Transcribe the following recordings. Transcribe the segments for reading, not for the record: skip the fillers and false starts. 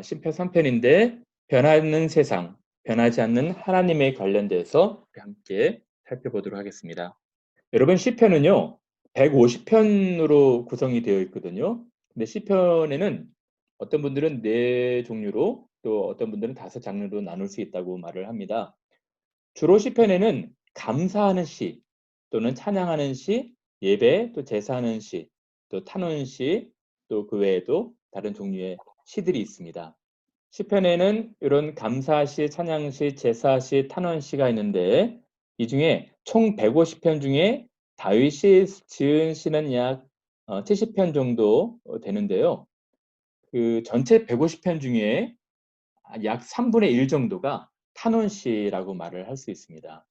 시편 3편인데 변하는 세상, 변하지 않는 하나님에 관련돼서 함께 살펴보도록 하겠습니다. 여러분 시편은요 150편으로 구성이 되어 있거든요. 근데 시편에는 어떤 분들은 4종류로 또 어떤 분들은 5장르로 나눌 수 있다고 말을 합니다. 주로 시편에는 감사하는 시 또는 찬양하는 시, 예배, 또 제사하는 시, 또 탄원시, 또 그 외에도 다른 종류의 시들이 있습니다. 시편에는 이런 감사시, 찬양시, 제사시, 탄원시가 있는데 이 중에 총 150편 중에 다윗이 지은 시는 약 70편 정도 되는데요. 그 전체 150편 중에 약 3분의 1 정도가 탄원시라고 말을 할 수 있습니다.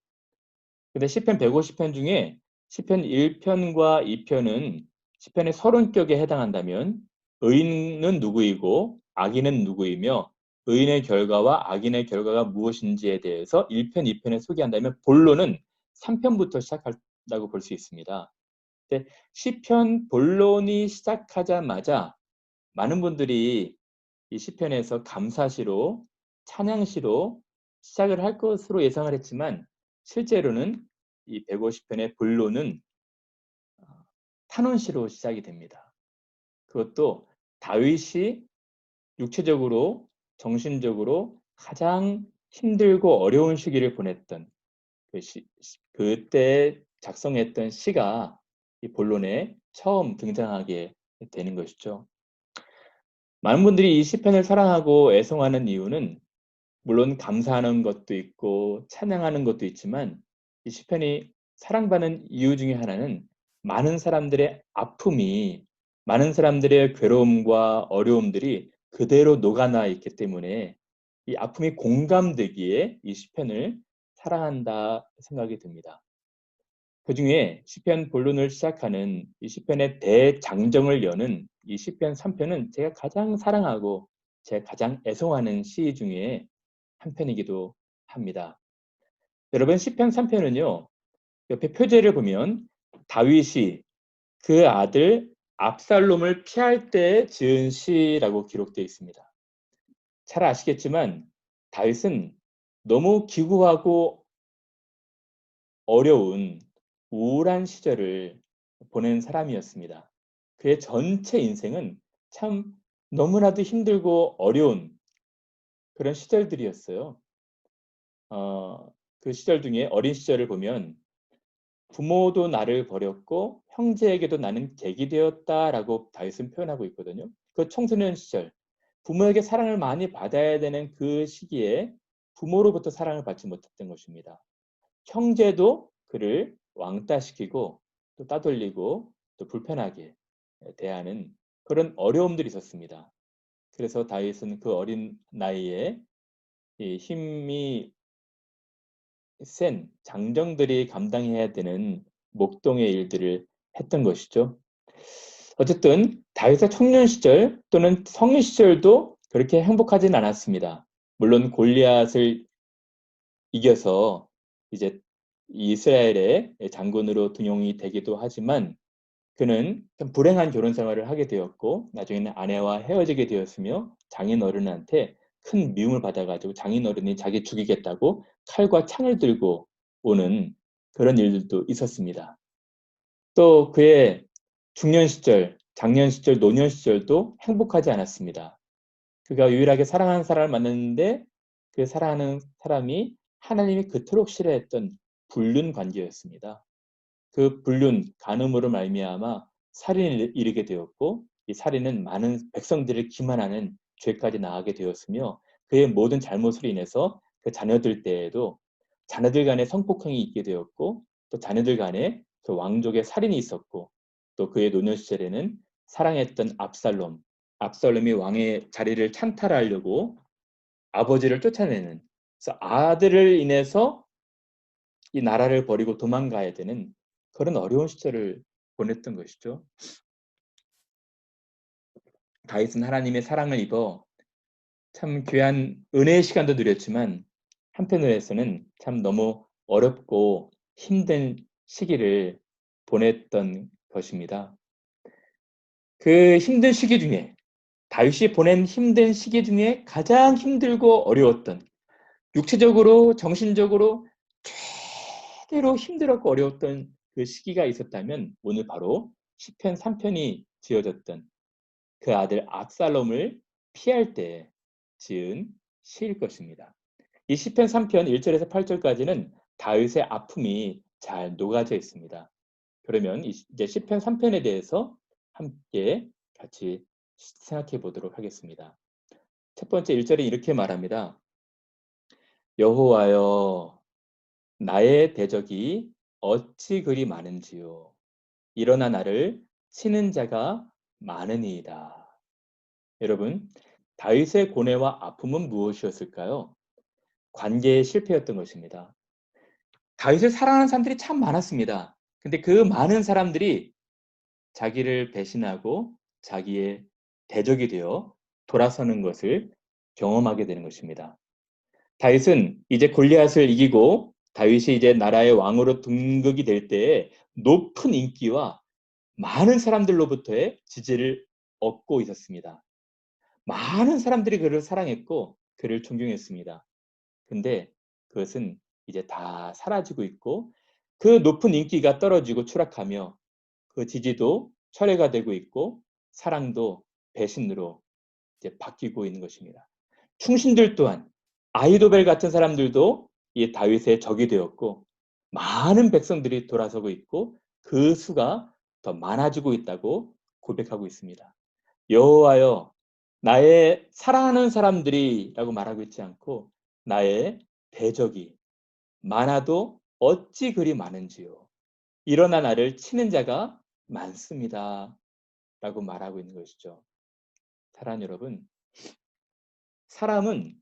근데 시편 150편 중에 시편 1편과 2편은 시편의 서론격에 해당한다면 의인은 누구이고 악인은 누구이며 의인의 결과와 악인의 결과가 무엇인지에 대해서 1편, 2편에 소개한다면 본론은 3편부터 시작한다고 볼 수 있습니다. 근데 시편 본론이 시작하자마자 많은 분들이 이 시편에서 감사시로 찬양시로 시작을 할 것으로 예상을 했지만 실제로는 이 150편의 본론은 탄원시로 시작이 됩니다. 그것도 다윗이 육체적으로 정신적으로 가장 힘들고 어려운 시기를 보냈던 그때 작성했던 시가 이 본론에 처음 등장하게 되는 것이죠. 많은 분들이 이 시편을 사랑하고 애송하는 이유는 물론 감사하는 것도 있고 찬양하는 것도 있지만 이 시편이 사랑받는 이유 중에 하나는 많은 사람들의 아픔이 많은 사람들의 괴로움과 어려움들이 그대로 녹아나 있기 때문에 이 아픔이 공감되기에 이 시편을 사랑한다 생각이 듭니다. 그중에 시편 본론을 시작하는 이 시편의 대장정을 여는 이 시편 3편은 제가 가장 사랑하고 제가 가장 애송하는 시 중에 한 편이기도 합니다. 여러분 시편 3편은요. 옆에 표제를 보면 다윗이 그 아들 압살롬을 피할 때 지은 시라고 기록되어 있습니다. 잘 아시겠지만 다윗은 너무 기구하고 어려운 우울한 시절을 보낸 사람이었습니다. 그의 전체 인생은 참 너무나도 힘들고 어려운 그런 시절들이었어요. 그 시절 중에 어린 시절을 보면 부모도 나를 버렸고 형제에게도 나는 객이 되었다라고 다윗은 표현하고 있거든요. 그 청소년 시절, 부모에게 사랑을 많이 받아야 되는 그 시기에 부모로부터 사랑을 받지 못했던 것입니다. 형제도 그를 왕따시키고 또 따돌리고 또 불편하게 대하는 그런 어려움들이 있었습니다. 그래서 다윗은 그 어린 나이에 이 힘이 센 장정들이 감당해야 되는 목동의 일들을 했던 것이죠. 어쨌든 다윗의 청년 시절 또는 성인 시절도 그렇게 행복하진 않았습니다. 물론 골리앗을 이겨서 이제 이스라엘의 장군으로 등용이 되기도 하지만 그는 좀 불행한 결혼 생활을 하게 되었고 나중에는 아내와 헤어지게 되었으며 장인어른한테 큰 미움을 받아가지고 장인어른이 자기 죽이겠다고 칼과 창을 들고 오는 그런 일들도 있었습니다. 또 그의 중년 시절, 장년 시절, 노년 시절도 행복하지 않았습니다. 그가 유일하게 사랑하는 사람을 만났는데 그 사랑하는 사람이 하나님이 그토록 싫어했던 불륜 관계였습니다. 그 불륜, 간음으로 말미암아 살인을 이르게 되었고 이 살인은 많은 백성들을 기만하는 죄까지 나가게 되었으며 그의 모든 잘못으로 인해서 그 자녀들 때에도 자녀들 간의 성폭행이 있게 되었고 또 자녀들 간에 그 왕족의 살인이 있었고 또 그의 노년 시절에는 사랑했던 압살롬이 왕의 자리를 찬탈하려고 아버지를 쫓아내는 그래서 아들을 인해서 이 나라를 버리고 도망가야 되는 그런 어려운 시절을 보냈던 것이죠. 다윗은 하나님의 사랑을 입어 참 귀한 은혜의 시간도 누렸지만 한편으로서는 참 너무 어렵고 힘든 시기를 보냈던 것입니다. 그 힘든 시기 중에 다윗이 보낸 힘든 시기 중에 가장 힘들고 어려웠던, 육체적으로 정신적으로 최대로 힘들었고 어려웠던 그 시기가 있었다면 오늘 바로 시편 3편이 지어졌던 그 아들 압살롬을 피할 때 지은 시일 것입니다. 이 시편 3편 1절에서 8절까지는 다윗의 아픔이 잘 녹아져 있습니다. 그러면 이제 시편 3편에 대해서 함께 같이 생각해 보도록 하겠습니다. 첫 번째 1절에 이렇게 말합니다. 여호와여, 나의 대적이 어찌 그리 많은지요. 일어나 나를 치는 자가 많으니이다. 여러분, 다윗의 고뇌와 아픔은 무엇이었을까요? 관계의 실패였던 것입니다. 다윗을 사랑하는 사람들이 참 많았습니다. 근데 그 많은 사람들이 자기를 배신하고 자기의 대적이 되어 돌아서는 것을 경험하게 되는 것입니다. 다윗은 이제 골리앗을 이기고 다윗이 이제 나라의 왕으로 등극이 될 때에 높은 인기와 많은 사람들로부터의 지지를 얻고 있었습니다. 많은 사람들이 그를 사랑했고 그를 존경했습니다. 근데 그것은 이제 다 사라지고 있고 그 높은 인기가 떨어지고 추락하며 그 지지도 철회가 되고 있고 사랑도 배신으로 이제 바뀌고 있는 것입니다. 충신들 또한 아히도벨 같은 사람들도 이 다윗의 적이 되었고 많은 백성들이 돌아서고 있고 그 수가 더 많아지고 있다고 고백하고 있습니다. 여호와여, 나의 사랑하는 사람들이라고 말하고 있지 않고 나의 대적이 많아도 어찌 그리 많은지요. 일어나 나를 치는 자가 많습니다. 라고 말하고 있는 것이죠. 사랑하는 여러분, 사람은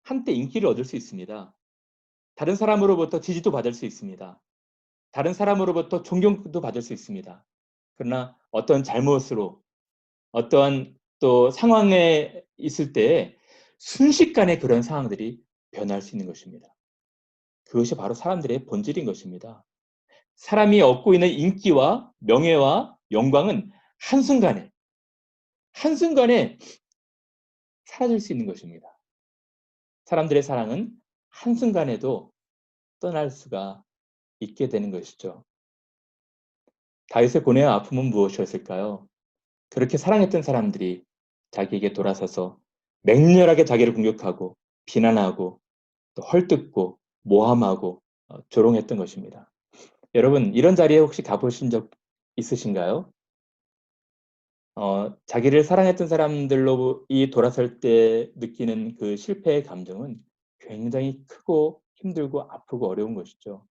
한때 인기를 얻을 수 있습니다. 다른 사람으로부터 지지도 받을 수 있습니다. 다른 사람으로부터 존경도 받을 수 있습니다. 그러나 어떤 잘못으로 어떠한 또 상황에 있을 때 순식간에 그런 상황들이 변할 수 있는 것입니다. 그것이 바로 사람들의 본질인 것입니다. 사람이 얻고 있는 인기와 명예와 영광은 한순간에 사라질 수 있는 것입니다. 사람들의 사랑은 한순간에도 떠날 수가 있게 되는 것이죠. 다윗의 고뇌와 아픔은 무엇이었을까요? 그렇게 사랑했던 사람들이 자기에게 돌아서서 맹렬하게 자기를 공격하고 비난하고 또 헐뜯고 모함하고 조롱했던 것입니다. 여러분, 이런 자리에 혹시 가보신 적 있으신가요? 자기를 사랑했던 사람들로 이 돌아설 때 느끼는 그 실패의 감정은 굉장히 크고 힘들고 아프고 어려운 것이죠.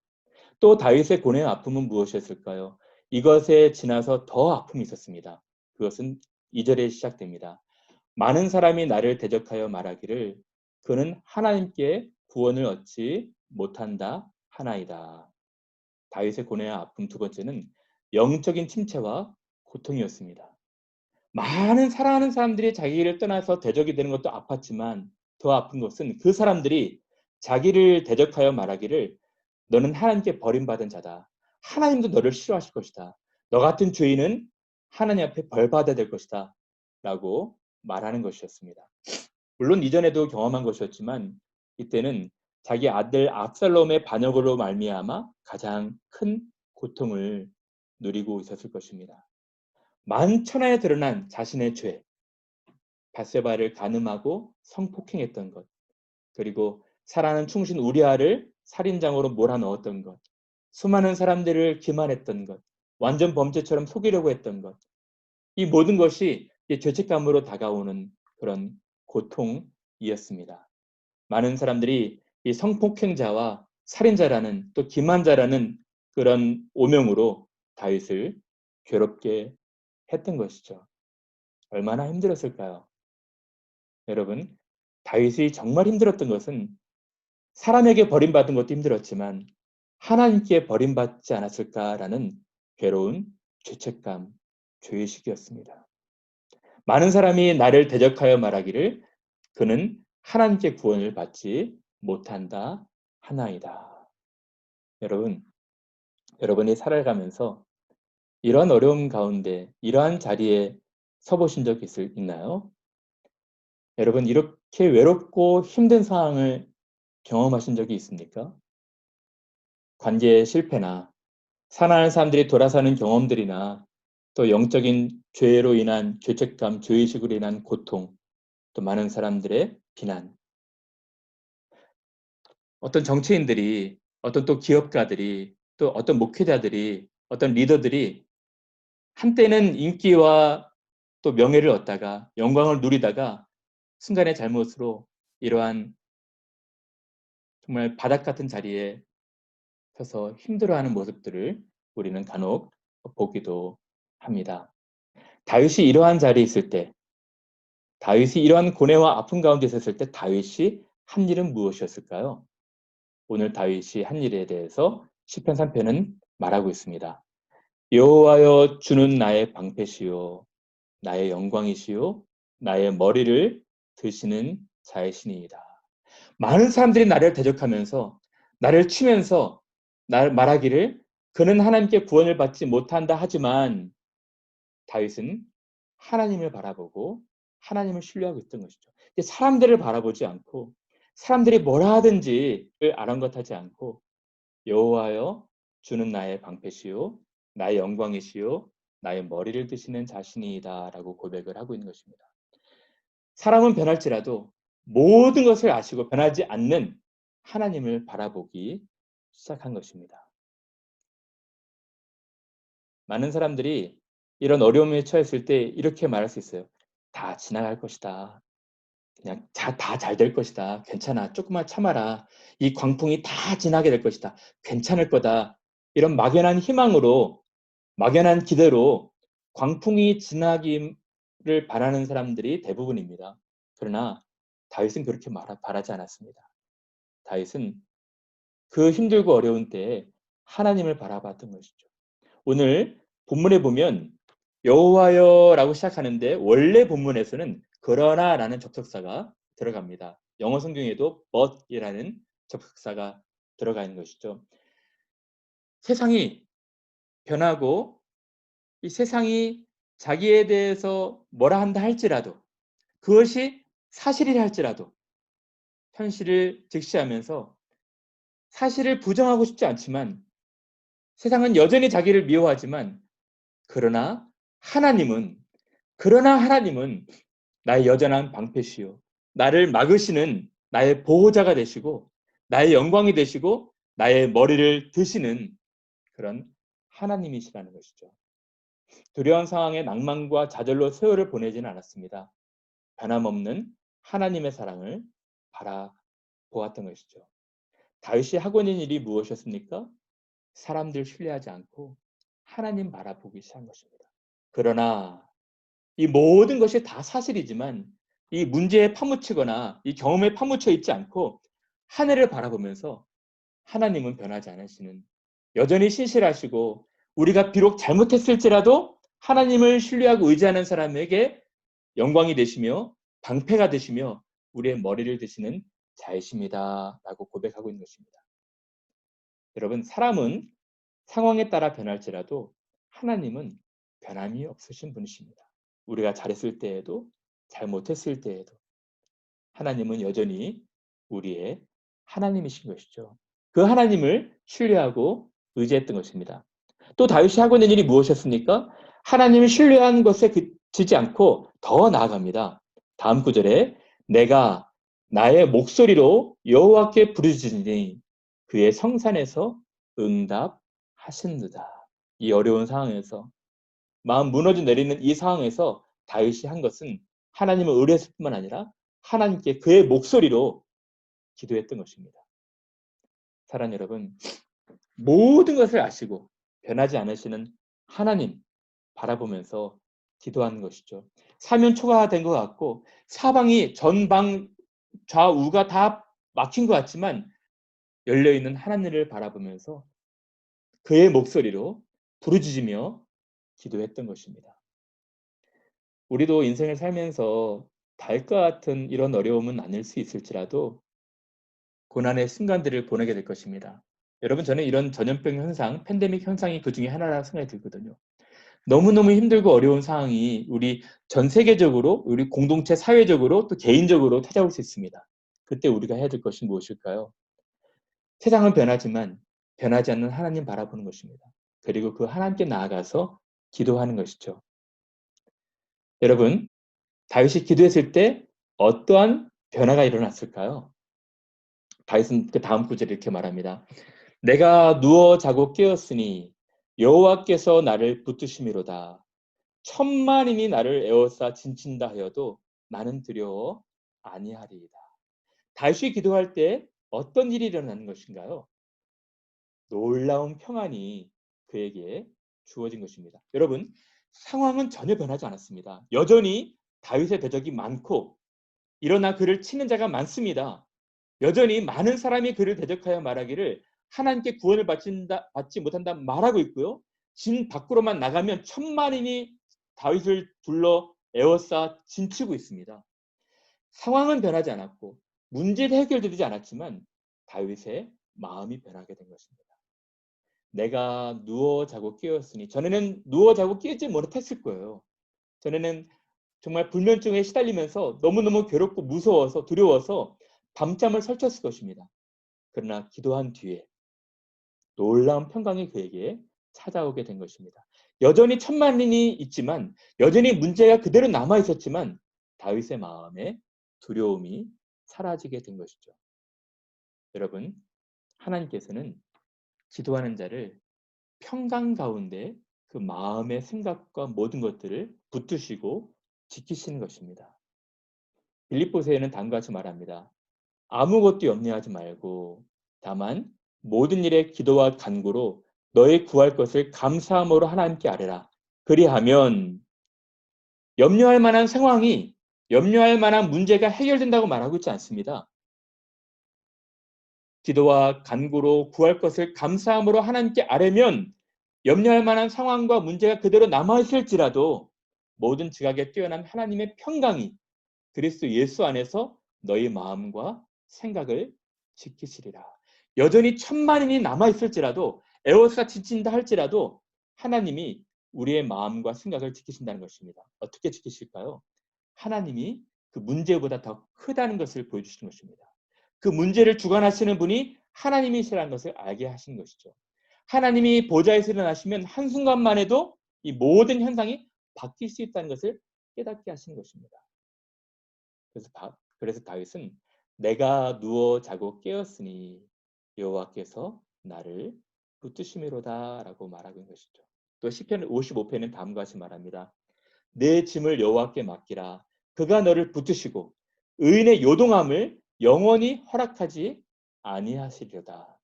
또 다윗의 고뇌와 아픔은 무엇이었을까요? 이것에 지나서 더 아픔이 있었습니다. 그것은 2절에 시작됩니다. 많은 사람이 나를 대적하여 말하기를 그는 하나님께 구원을 얻지 못한다 하나이다. 다윗의 고뇌와 아픔 두 번째는 영적인 침체와 고통이었습니다. 많은 사랑하는 사람들이 자기를 떠나서 대적이 되는 것도 아팠지만 더 아픈 것은 그 사람들이 자기를 대적하여 말하기를 너는 하나님께 버림받은 자다. 하나님도 너를 싫어하실 것이다. 너 같은 죄인은 하나님 앞에 벌받아야 될 것이다. 라고 말하는 것이었습니다. 물론 이전에도 경험한 것이었지만 이때는 자기 아들 압살롬의 반역으로 말미암아 가장 큰 고통을 누리고 있었을 것입니다. 만천하에 드러난 자신의 죄, 밧세바를 간음하고 성폭행했던 것, 그리고 사랑하는 충신 우리아를 살인장으로 몰아넣었던 것, 수많은 사람들을 기만했던 것, 완전 범죄처럼 속이려고 했던 것, 이 모든 것이 죄책감으로 다가오는 그런 고통이었습니다. 많은 사람들이 이 성폭행자와 살인자라는 또 기만자라는 그런 오명으로 다윗을 괴롭게 했던 것이죠. 얼마나 힘들었을까요? 여러분, 다윗이 정말 힘들었던 것은 사람에게 버림받은 것도 힘들었지만 하나님께 버림받지 않았을까라는 괴로운 죄책감, 죄의식이었습니다. 많은 사람이 나를 대적하여 말하기를 그는 하나님께 구원을 받지 못한다 하나이다. 여러분, 여러분이 살아가면서 이러한 어려움 가운데 이러한 자리에 서보신 적 있나요? 여러분 이렇게 외롭고 힘든 상황을 경험하신 적이 있습니까? 관계의 실패나 사랑하는 사람들이 돌아서는 경험들이나 또 영적인 죄로 인한 죄책감, 죄의식으로 인한 고통, 또 많은 사람들의 비난, 어떤 정치인들이, 어떤 또 기업가들이, 또 어떤 목회자들이, 어떤 리더들이 한때는 인기와 또 명예를 얻다가 영광을 누리다가 순간의 잘못으로 이러한 정말 바닥 같은 자리에 서서 힘들어하는 모습들을 우리는 간혹 보기도 합니다. 다윗이 이러한 자리에 있을 때, 다윗이 이러한 고뇌와 아픔 가운데 있었을 때 다윗이 한 일은 무엇이었을까요? 오늘 다윗이 한 일에 대해서 시편 3편은 말하고 있습니다. 여호와여 주는 나의 방패시요 나의 영광이시요 나의 머리를 드시는 자이시니이다. 많은 사람들이 나를 대적하면서 나를 치면서 나를 말하기를 그는 하나님께 구원을 받지 못한다 하지만 다윗은 하나님을 바라보고 하나님을 신뢰하고 있던 것이죠. 사람들을 바라보지 않고 사람들이 뭐라 하든지를 아랑곳하지 않고 여호와여 주는 나의 방패시요 나의 영광이시요 나의 머리를 드시는 자신이다라고 고백을 하고 있는 것입니다. 사람은 변할지라도 모든 것을 아시고 변하지 않는 하나님을 바라보기 시작한 것입니다. 많은 사람들이 이런 어려움에 처했을 때 이렇게 말할 수 있어요. 다 지나갈 것이다. 그냥 다 잘 될 것이다. 괜찮아. 조금만 참아라. 이 광풍이 다 지나게 될 것이다. 괜찮을 거다. 이런 막연한 희망으로, 막연한 기대로 광풍이 지나기를 바라는 사람들이 대부분입니다. 그러나 다윗은 그렇게 바라지 않았습니다. 다윗은 그 힘들고 어려운 때에 하나님을 바라봤던 것이죠. 오늘 본문에 보면 여호와여라고 시작하는데 원래 본문에서는 그러나라는 접속사가 들어갑니다. 영어 성경에도 but이라는 접속사가 들어가 있는 것이죠. 세상이 변하고 이 세상이 자기에 대해서 뭐라 한다 할지라도 그것이 사실이라 할지라도 현실을 직시하면서 사실을 부정하고 싶지 않지만 세상은 여전히 자기를 미워하지만 그러나 하나님은 나의 여전한 방패시요 나를 막으시는 나의 보호자가 되시고 나의 영광이 되시고 나의 머리를 드시는 그런 하나님이시라는 것이죠. 두려운 상황에 낭만과 좌절로 세월을 보내지는 않았습니다. 변함없는 하나님의 사랑을 바라보았던 것이죠. 다윗이 하고 있는 일이 무엇이었습니까? 사람들 신뢰하지 않고 하나님 바라보기 시작한 것입니다. 그러나 이 모든 것이 다 사실이지만 이 문제에 파묻히거나 이 경험에 파묻혀 있지 않고 하늘을 바라보면서 하나님은 변하지 않으시는 여전히 신실하시고 우리가 비록 잘못했을지라도 하나님을 신뢰하고 의지하는 사람에게 영광이 되시며 방패가 되시며 우리의 머리를 드시는 자이십니다. 라고 고백하고 있는 것입니다. 여러분, 사람은 상황에 따라 변할지라도 하나님은 변함이 없으신 분이십니다. 우리가 잘했을 때에도 잘못했을 때에도 하나님은 여전히 우리의 하나님이신 것이죠. 그 하나님을 신뢰하고 의지했던 것입니다. 또 다윗이 하고 있는 일이 무엇이었습니까? 하나님을 신뢰한 것에 그치지 않고 더 나아갑니다. 다음 구절에 내가 나의 목소리로 여호와께 부르짖으니 그의 성산에서 응답하신도다. 이 어려운 상황에서 마음 무너져 내리는 이 상황에서 다윗이 한 것은 하나님을 의뢰했을 뿐만 아니라 하나님께 그의 목소리로 기도했던 것입니다. 사랑 여러분, 모든 것을 아시고 변하지 않으시는 하나님 바라보면서 기도하는 것이죠. 사면 초과된 것 같고 사방이 전방 좌우가 다 막힌 것 같지만 열려있는 하나님을 바라보면서 그의 목소리로 부르짖으며 기도했던 것입니다. 우리도 인생을 살면서 다윗과 같은 이런 어려움은 아닐 수 있을지라도 고난의 순간들을 보내게 될 것입니다. 여러분, 저는 이런 전염병 현상, 팬데믹 현상이 그 중에 하나라고 생각이 들거든요. 너무너무 힘들고 어려운 상황이 우리 전 세계적으로, 우리 공동체 사회적으로 또 개인적으로 찾아올 수 있습니다. 그때 우리가 해야 될 것이 무엇일까요? 세상은 변하지만 변하지 않는 하나님 바라보는 것입니다. 그리고 그 하나님께 나아가서 기도하는 것이죠. 여러분, 다윗이 기도했을 때 어떠한 변화가 일어났을까요? 다윗은 그 다음 구절에 이렇게 말합니다. 내가 누워 자고 깨었으니 여호와께서 나를 붙드심이로다. 천만인이 나를 에워싸 진친다 하여도 나는 두려워 아니하리이다. 다윗이 기도할 때 어떤 일이 일어나는 것인가요? 놀라운 평안이 그에게 주어진 것입니다. 여러분, 상황은 전혀 변하지 않았습니다. 여전히 다윗의 대적이 많고 일어나 그를 치는 자가 많습니다. 여전히 많은 사람이 그를 대적하여 말하기를 하나님께 구원을 받지 못한다 말하고 있고요. 진 밖으로만 나가면 천만인이 다윗을 둘러 에워싸 진치고 있습니다. 상황은 변하지 않았고 문제도 해결되지 않았지만 다윗의 마음이 변하게 된 것입니다. 내가 누워 자고 깨었으니, 전에는 누워 자고 깨지 못했을 거예요. 전에는 정말 불면증에 시달리면서 너무너무 괴롭고 무서워서 두려워서 밤잠을 설쳤을 것입니다. 그러나 기도한 뒤에 놀라운 평강이 그에게 찾아오게 된 것입니다. 여전히 천만인이 있지만, 여전히 문제가 그대로 남아 있었지만 다윗의 마음에 두려움이 사라지게 된 것이죠. 여러분, 하나님께서는 기도하는 자를 평강 가운데 그 마음의 생각과 모든 것들을 붙드시고 지키시는 것입니다. 빌립보서에는 다음과 같이 말합니다. 아무것도 염려하지 말고 다만 모든 일에 기도와 간구로 너의 구할 것을 감사함으로 하나님께 아뢰라. 그리하면 염려할 만한 상황이, 염려할 만한 문제가 해결된다고 말하고 있지 않습니다. 기도와 간구로 구할 것을 감사함으로 하나님께 아뢰면 염려할 만한 상황과 문제가 그대로 남아있을지라도 모든 지각에 뛰어난 하나님의 평강이 그리스도 예수 안에서 너희 마음과 생각을 지키시리라. 여전히 천만인이 남아있을지라도, 에워싸 지친다 할지라도 하나님이 우리의 마음과 생각을 지키신다는 것입니다. 어떻게 지키실까요? 하나님이 그 문제보다 더 크다는 것을 보여주시는 것입니다. 그 문제를 주관하시는 분이 하나님이시라는 것을 알게 하시는 것이죠. 하나님이 보좌에서 일어나시면 한순간만 해도 이 모든 현상이 바뀔 수 있다는 것을 깨닫게 하시는 것입니다. 그래서 다윗은 내가 누워 자고 깨었으니 여호와께서 나를 붙드심이로다라고 말하고 있는 것이죠. 또 시편 55편은 다음과 같이 말합니다. 내 짐을 여호와께 맡기라. 그가 너를 붙드시고 의인의 요동함을 영원히 허락하지 아니하시려다.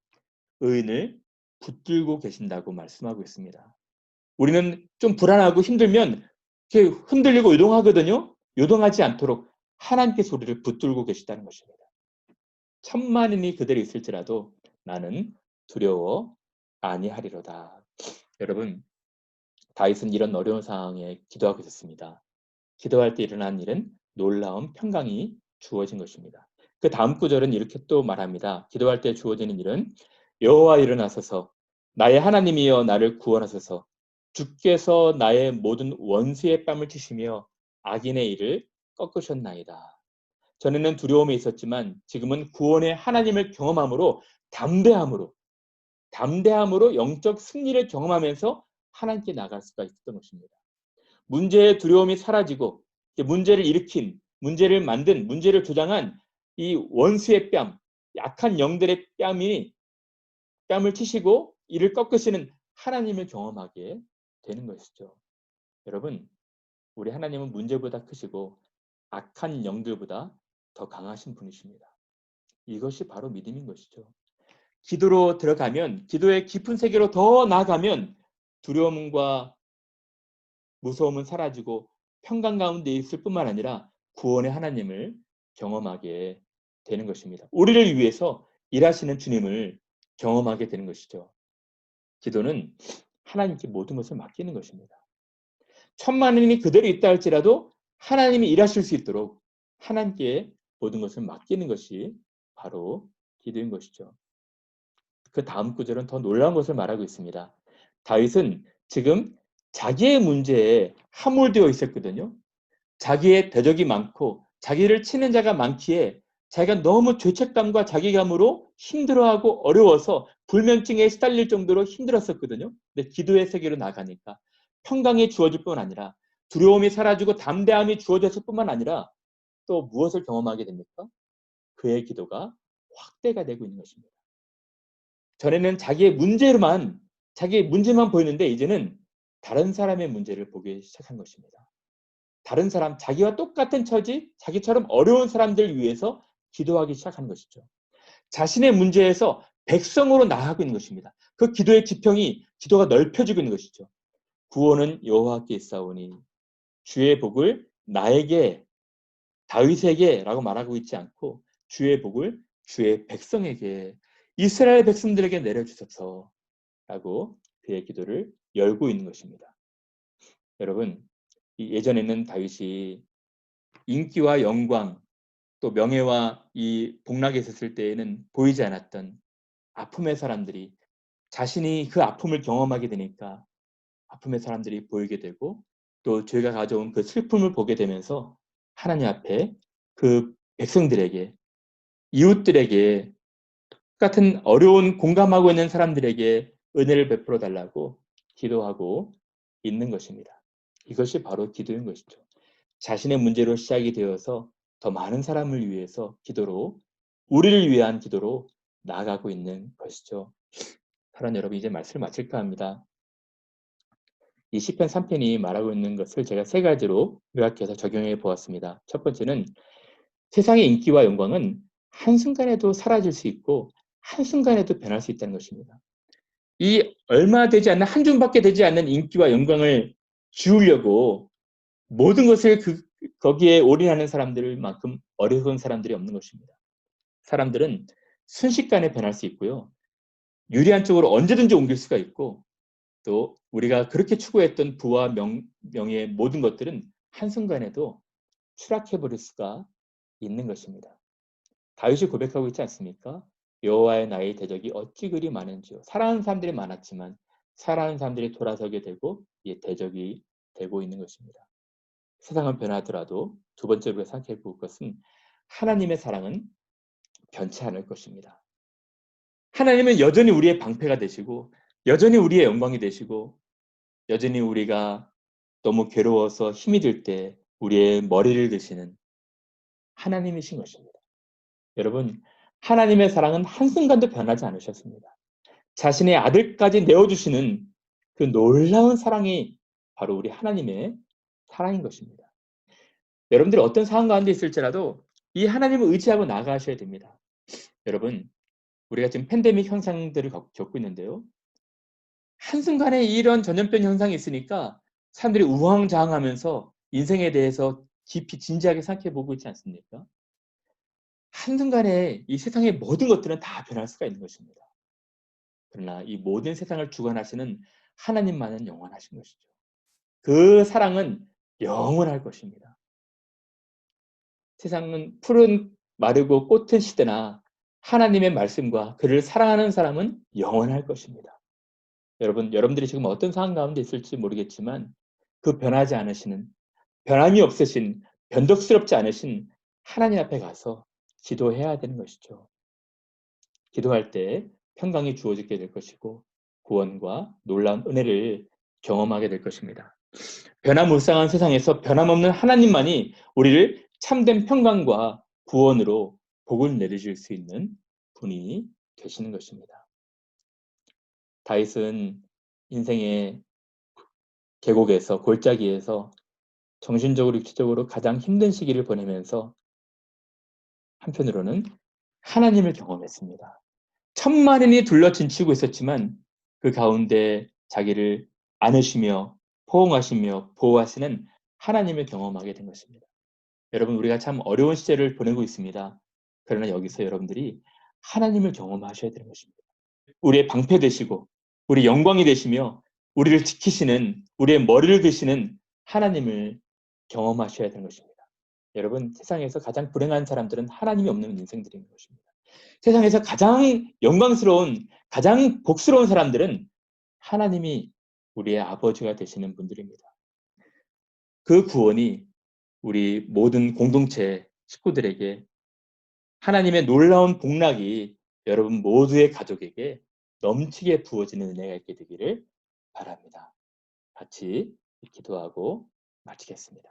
의인을 붙들고 계신다고 말씀하고 있습니다. 우리는 좀 불안하고 힘들면 이렇게 흔들리고 요동하거든요. 요동하지 않도록 하나님께서 우리를 붙들고 계시다는 것입니다. 천만인이 그대로 있을지라도 나는 두려워 아니하리로다. 여러분, 다윗은 이런 어려운 상황에 기도하고 있었습니다. 기도할 때 일어난 일은 놀라운 평강이 주어진 것입니다. 그 다음 구절은 이렇게 또 말합니다. 기도할 때 주어지는 일은 여호와 일어나소서 나의 하나님이여 나를 구원하소서 주께서 나의 모든 원수의 뺨을 치시며 악인의 일을 꺾으셨나이다. 전에는 두려움이 있었지만 지금은 구원의 하나님을 경험함으로 담대함으로 영적 승리를 경험하면서 하나님께 나갈 수가 있었던 것입니다. 문제의 두려움이 사라지고 문제를 일으킨, 문제를 만든, 문제를 조장한 이 원수의 뺨, 약한 영들의 뺨을 치시고 이를 꺾으시는 하나님을 경험하게 되는 것이죠. 여러분, 우리 하나님은 문제보다 크시고 악한 영들보다 더 강하신 분이십니다. 이것이 바로 믿음인 것이죠. 기도로 들어가면, 기도의 깊은 세계로 더 나아가면 두려움과 무서움은 사라지고 평강 가운데 있을 뿐만 아니라 구원의 하나님을 경험하게 되는 것입니다. 우리를 위해서 일하시는 주님을 경험하게 되는 것이죠. 기도는 하나님께 모든 것을 맡기는 것입니다. 천만인이 그대로 있다 할지라도 하나님이 일하실 수 있도록 하나님께 모든 것을 맡기는 것이 바로 기도인 것이죠. 그 다음 구절은 더 놀라운 것을 말하고 있습니다. 다윗은 지금 자기의 문제에 함몰되어 있었거든요. 자기의 대적이 많고 자기를 치는 자가 많기에 자기가 너무 죄책감과 자기감으로 힘들어하고 어려워서 불면증에 시달릴 정도로 힘들었었거든요. 근데 기도의 세계로 나가니까 평강이 주어질 뿐 아니라 두려움이 사라지고 담대함이 주어졌을 뿐만 아니라 또 무엇을 경험하게 됩니까? 그의 기도가 확대가 되고 있는 것입니다. 전에는 자기의 문제만 보였는데 이제는 다른 사람의 문제를 보기 시작한 것입니다. 다른 사람, 자기와 똑같은 처지, 자기처럼 어려운 사람들 위해서 기도하기 시작한 것이죠. 자신의 문제에서 백성으로 나아가고 있는 것입니다. 그 기도의 지평이, 기도가 넓혀지고 있는 것이죠. 구원은 여호와께 있사오니 주의 복을 나에게, 다윗에게라고 말하고 있지 않고 주의 복을 주의 백성에게, 이스라엘 백성들에게 내려주소서라고 그의 기도를 열고 있는 것입니다. 여러분, 예전에는 다윗이 인기와 영광, 또 명예와 이 복락에 있었을 때에는 보이지 않았던 아픔의 사람들이 자신이 그 아픔을 경험하게 되니까 아픔의 사람들이 보이게 되고 또 죄가 가져온 그 슬픔을 보게 되면서 하나님 앞에 그 백성들에게, 이웃들에게, 똑같은 어려운 공감하고 있는 사람들에게 은혜를 베풀어 달라고 기도하고 있는 것입니다. 이것이 바로 기도인 것이죠. 자신의 문제로 시작이 되어서 더 많은 사람을 위해서 기도로, 우리를 위한 기도로 나아가고 있는 것이죠. 사랑하는 여러분, 이제 말씀을 마칠까 합니다. 이 시편 3편이 말하고 있는 것을 제가 세 가지로 요약해서 적용해 보았습니다. 첫 번째는 세상의 인기와 영광은 한순간에도 사라질 수 있고 한순간에도 변할 수 있다는 것입니다. 이 얼마 되지 않는, 한 줌밖에 되지 않는 인기와 영광을 지우려고 모든 것을 거기에 올인하는 사람들만큼 어리석은 사람들이 없는 것입니다. 사람들은 순식간에 변할 수 있고요. 유리한 쪽으로 언제든지 옮길 수가 있고 또 우리가 그렇게 추구했던 부와 명예의 모든 것들은 한순간에도 추락해버릴 수가 있는 것입니다. 다윗이 고백하고 있지 않습니까? 여호와의 나의 대적이 어찌 그리 많은지요. 사랑하는 사람들이 많았지만 사랑하는 사람들이 돌아서게 되고 이 대적이 되고 있는 것입니다. 세상은 변하더라도 두 번째로 생각해 볼 것은 하나님의 사랑은 변치 않을 것입니다. 하나님은 여전히 우리의 방패가 되시고 여전히 우리의 영광이 되시고 여전히 우리가 너무 괴로워서 힘이 들 때 우리의 머리를 드시는 하나님이신 것입니다. 여러분, 하나님의 사랑은 한순간도 변하지 않으셨습니다. 자신의 아들까지 내어주시는 그 놀라운 사랑이 바로 우리 하나님의 사랑인 것입니다. 여러분들이 어떤 상황 가운데 있을지라도 이 하나님을 의지하고 나아가셔야 됩니다. 여러분, 우리가 지금 팬데믹 현상들을 겪고 있는데요. 한순간에 이런 전염병 현상이 있으니까 사람들이 우왕좌왕하면서 인생에 대해서 깊이 진지하게 생각해 보고 있지 않습니까? 한순간에 이 세상의 모든 것들은 다 변할 수가 있는 것입니다. 그러나 이 모든 세상을 주관하시는 하나님만은 영원하신 것이죠. 그 사랑은 영원할 것입니다. 세상은 푸른 마르고 꽃은 시드나 하나님의 말씀과 그를 사랑하는 사람은 영원할 것입니다. 여러분, 여러분들이 지금 어떤 상황 가운데 있을지 모르겠지만 그 변하지 않으시는, 변함이 없으신, 변덕스럽지 않으신 하나님 앞에 가서 기도해야 되는 것이죠. 기도할 때 평강이 주어지게 될 것이고 구원과 놀라운 은혜를 경험하게 될 것입니다. 변화무쌍한 세상에서 변함없는 하나님만이 우리를 참된 평강과 구원으로 복을 내리실 수 있는 분이 되시는 것입니다. 다윗은 인생의 계곡에서, 골짜기에서 정신적으로 육체적으로 가장 힘든 시기를 보내면서 한편으로는 하나님을 경험했습니다. 천만인이 둘러진치고 있었지만 그 가운데 자기를 안으시며 포옹하시며 보호하시는 하나님을 경험하게 된 것입니다. 여러분, 우리가 참 어려운 시절을 보내고 있습니다. 그러나 여기서 여러분들이 하나님을 경험하셔야 되는 것입니다. 우리의 방패 되시고 우리 영광이 되시며 우리를 지키시는, 우리의 머리를 드시는 하나님을 경험하셔야 되는 것입니다. 여러분, 세상에서 가장 불행한 사람들은 하나님이 없는 인생들인 것입니다. 세상에서 가장 영광스러운, 가장 복스러운 사람들은 하나님이 우리의 아버지가 되시는 분들입니다. 그 구원이 우리 모든 공동체 식구들에게 하나님의 놀라운 복락이 여러분 모두의 가족에게 넘치게 부어지는 은혜가 있게 되기를 바랍니다. 같이 기도하고 마치겠습니다.